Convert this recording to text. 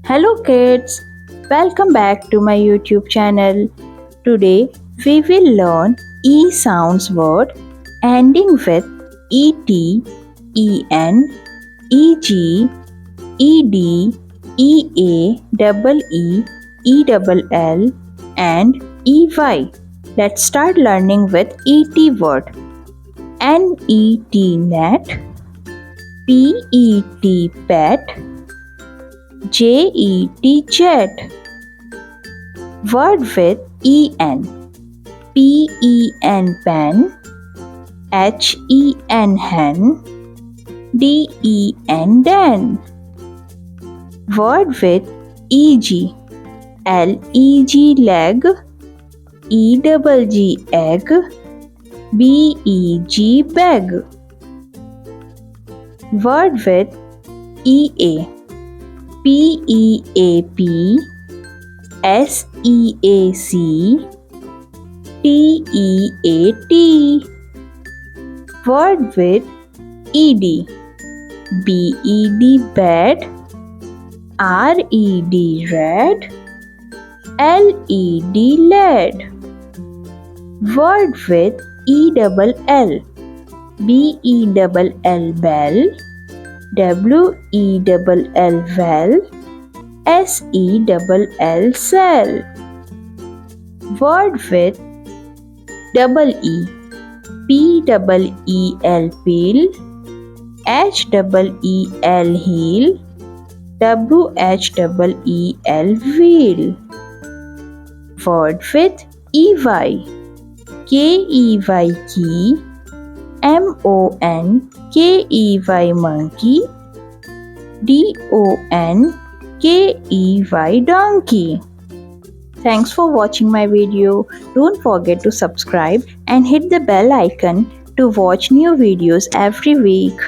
Hello kids, welcome back to my YouTube channel. Today we will learn E sounds word ending with ET, EN, EG, ED, EA, double E, ELL and EY. Let's start learning with ET word. NET net, PET pet, JET jet. Word with EN. PEN pen, HEN hen, DEN den. Word with EG. LEG leg, EGG egg, BEG bag. Word with EA. PEAP, SEAC, TEAT. Word with ED. BED bed, RED red, LED LED. Word with ELL. BELL bell, WELL well, SELL cell. Word with double E. PEEL peel, HEEL heel, WHEEL wheel. Word with EY. KEY key, MONKEY monkey, DONKEY donkey. Thanks for watching my video. Don't forget to subscribe and hit the bell icon to watch new videos every week.